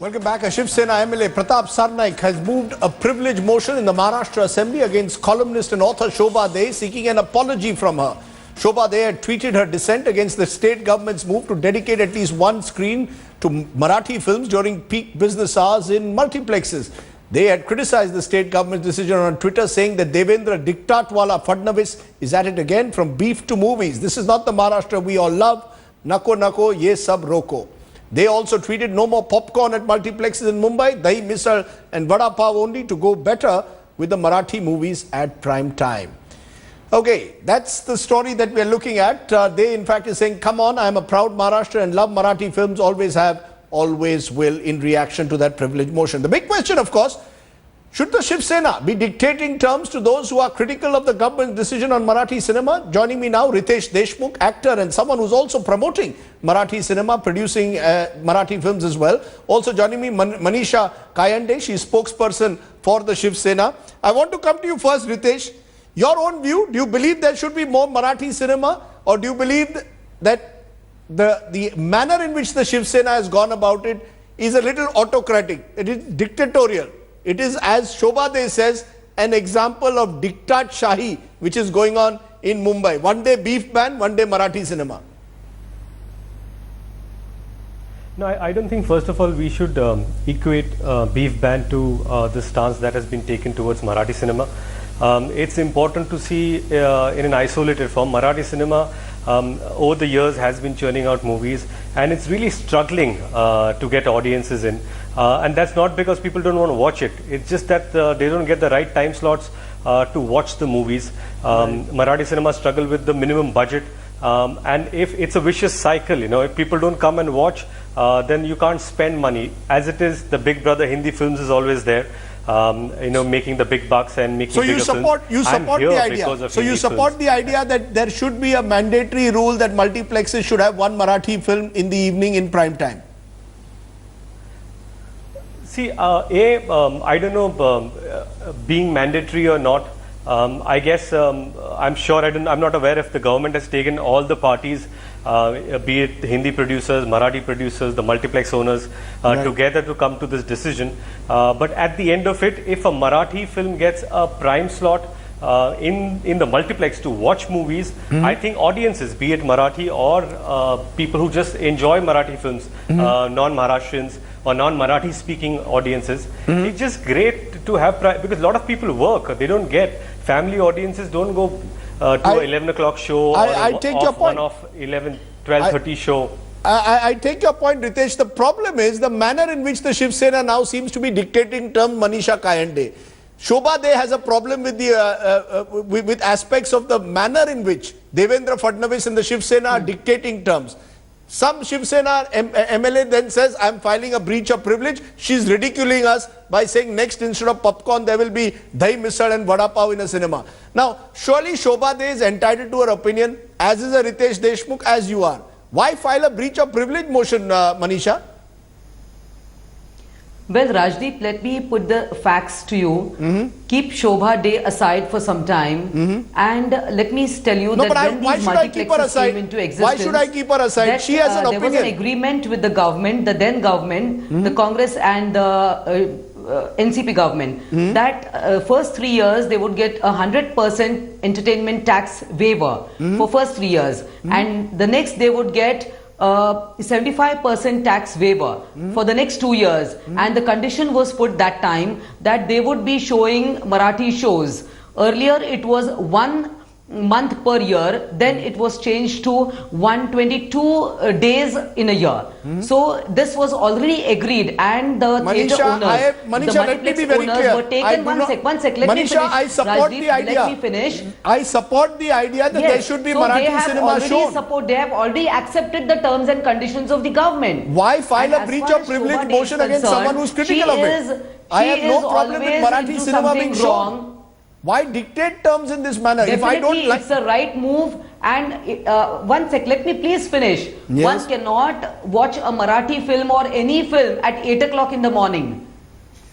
Welcome back. A Shiv Sena MLA, Pratap Sarnaik, has moved a privilege motion in the Maharashtra Assembly against columnist and author Shobhaa, seeking an apology from her. Shobhaa had tweeted her dissent against the state government's move to dedicate at least one screen to Marathi films during peak business hours in multiplexes. They had criticized the state government's decision on Twitter, saying that Devendra Diktatwala Fadnavis is at it again, from beef to movies. This is not the Maharashtra we all love. Nako nako, ye sab roko. They also tweeted no more popcorn at multiplexes in Mumbai, dahi, misal and vada pav only to go better with the Marathi movies at prime time. Okay, that's the story that we're looking at. They in fact is saying, come on, I'm a proud Maharashtra and love Marathi films, always have, always will, in reaction to that privilege motion. The big question, of course, should the Shiv Sena be dictating terms to those who are critical of the government's decision on Marathi cinema? Joining me now, Ritesh Deshmukh, actor and someone who's also promoting Marathi cinema, producing Marathi films as well. Also joining me, Manisha Kayande, she's spokesperson for the Shiv Sena. I want to come to you first, Ritesh. Your own view, do you believe there should be more Marathi cinema, or do you believe that the manner in which the Shiv Sena has gone about it is a little autocratic, it is dictatorial? It is, as Shobhaa says, an example of diktat shahi which is going on in Mumbai. One day beef ban, one day Marathi cinema. No, I don't think, first of all, we should equate beef ban to the stance that has been taken towards Marathi cinema. It's important to see in an isolated form. Marathi cinema over the years has been churning out movies, and it's really struggling to get audiences in. And that's not because people don't want to watch it. It's just that they don't get the right time slots to watch the movies. Marathi cinema struggle with the minimum budget. And if it's a vicious cycle, you know, if people don't come and watch, then you can't spend money. As it is, the Big Brother Hindi films is always there. You know, making the big bucks and making bigger films. So you support the idea. So you support the idea that there should be a mandatory rule that multiplexes should have one Marathi film in the evening in prime time. See, I don't know being mandatory or not. I guess I'm sure I'm not aware if the government has taken all the parties, be it the Hindi producers, Marathi producers, the multiplex owners, together to come to this decision. But at the end of it, if a Marathi film gets a prime slot in the multiplex to watch movies, I think audiences, be it Marathi or people who just enjoy Marathi films, non-Maharashtrians or non-Marathi speaking audiences, it's just great to have, because a lot of people work, they don't get, family audiences don't go to a 11 o'clock show I take your point. One-off 12:30 show. I take your point, Ritesh. The problem is the manner in which the Shiv Sena now seems to be dictating term Manisha Kayande. Shobhaa has a problem with the with aspects of the manner in which Devendra Fadnavis and the Shiv Sena are dictating terms. Some Shiv Sena MLA then says, I'm filing a breach of privilege. She's ridiculing us by saying next, instead of popcorn, there will be dahi, misal and vada pav in a cinema. Now, surely Shobhaa is entitled to her opinion, as is a Ritesh Deshmukh, as you are. Why file a breach of privilege motion, Manisha? Well, Rajdeep, let me put the facts to you. Keep Shobhaa Day aside for some time, and let me tell you that when these multiplexes came into existence, why should I keep her aside? She has an opinion. There was an agreement with the government, the then government, the Congress and the NCP government, that first 3 years they would get 100% entertainment tax waiver for first 3 years, and the next they would get 75% tax waiver for the next 2 years, and the condition was put that time that they would be showing Marathi shows. Earlier it was 1 month per year, then it was changed to 122 days in a year. So this was already agreed, and the theatre owners, Manisha, let me be very clear. were taken. One sec, let me finish. I support Rajdeep, the idea. Let me finish. I support the idea that there should be Marathi cinema shown. They have already accepted the terms and conditions of the government. Why file a breach of privilege motion against someone who's critical of it? I have no problem with Marathi cinema being shown. Why dictate terms in this manner? Definitely, if I don't like, it's a right move. And one sec, let me please finish. Yes. One cannot watch a Marathi film or any film at 8 o'clock in the morning.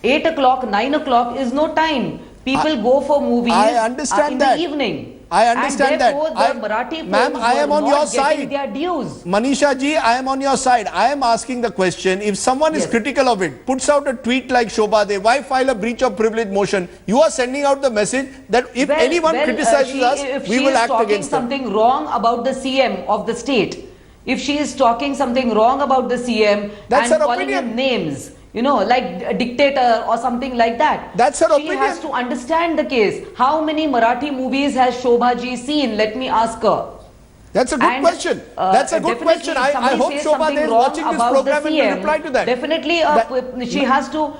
8 o'clock, 9 o'clock is no time. People go for movies I understand in that. the evening. I understand that. And therefore, the Marathi Ma'am, films I am were on not your getting side. their dues. Manisha ji, I am on your side. I am asking the question, if someone is Yes. critical of it, puts out a tweet like Shobhaa De, why file a breach of privilege motion? You are sending out the message that if anyone criticizes us, we will act against them. If she is talking something wrong about the CM of the state, if she is talking something wrong about the CM That's and her calling opinion. him names, you know, like a dictator or something like that. That's her She opinion. has to understand the case. How many Marathi movies has Shobhaa ji seen? Let me ask her. That's a good And, question. That's a good definitely question. I somebody hope says Shobhaa something De is wrong watching this about program the and will CM, reply to that. Definitely, she has to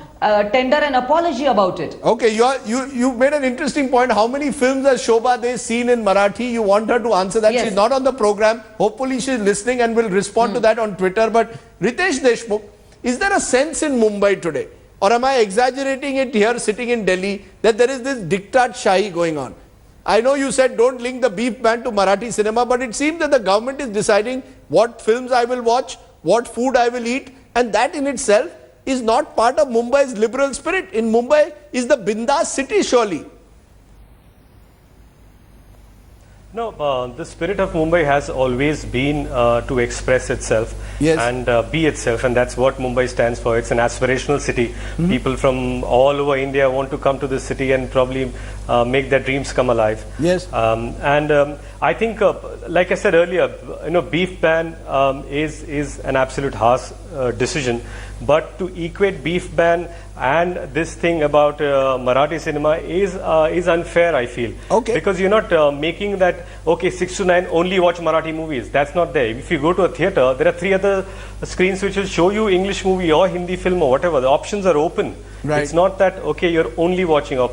tender an apology about it. Okay, you made an interesting point. How many films has Shobhaa De seen in Marathi? You want her to answer that. Yes. She's not on the program. Hopefully she's listening and will respond to that on Twitter. But Ritesh Deshmukh, is there a sense in Mumbai today, or am I exaggerating it here sitting in Delhi, that there is this diktat shahi going on? I know you said don't link the beef ban to Marathi cinema, but it seems that the government is deciding what films I will watch, what food I will eat, and that in itself is not part of Mumbai's liberal spirit. In Mumbai is the bindas city surely. No, the spirit of Mumbai has always been to express itself and be itself, and that's what Mumbai stands for. It's an aspirational city. People from all over India want to come to this city and probably make their dreams come alive. Yes. I think, like I said earlier, beef ban is an absolute harsh decision. But to equate beef ban and this thing about Marathi cinema is unfair, I feel. Okay. Because you're not making that, okay, 6 to 9 only watch Marathi movies. That's not there. If you go to a theatre, there are 3 other screens which will show you English movie or Hindi film or whatever. The options are open. Right. It's not that, okay, you're only watching, or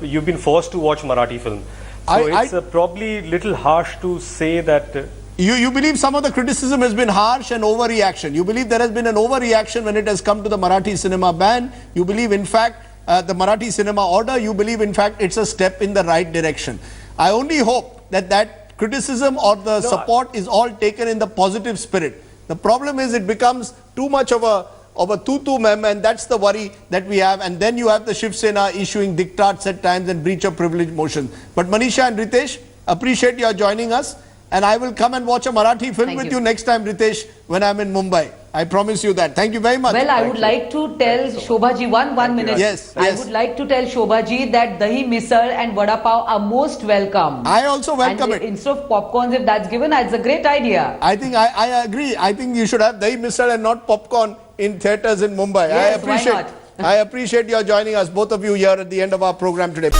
you've been forced to watch Marathi film. So it's probably little harsh to say that. You believe some of the criticism has been harsh and overreaction. You believe there has been an overreaction when it has come to the Marathi cinema ban. You believe, in fact, the Marathi cinema order, you believe, in fact, it's a step in the right direction. I only hope that that criticism or the support is all taken in the positive spirit. The problem is it becomes too much of a tutu mem, and that's the worry that we have. And then you have the Shiv Sena issuing diktats at times and breach of privilege motions. But Manisha and Ritesh, appreciate your joining us. And I will come and watch a Marathi film with you next time, Ritesh, when I'm in Mumbai. I promise you that. Thank you very much. Well, I would like to tell Shobhaa ji one minute. Yes. I would like to tell Shobhaa ji that dahi misal and vada pav are most welcome. I also welcome and it. Instead of popcorns, if that's given, it's a great idea. I think I agree. I think you should have dahi misal and not popcorn in theatres in Mumbai. Yes, why not? I appreciate your joining us, both of you, here at the end of our program today.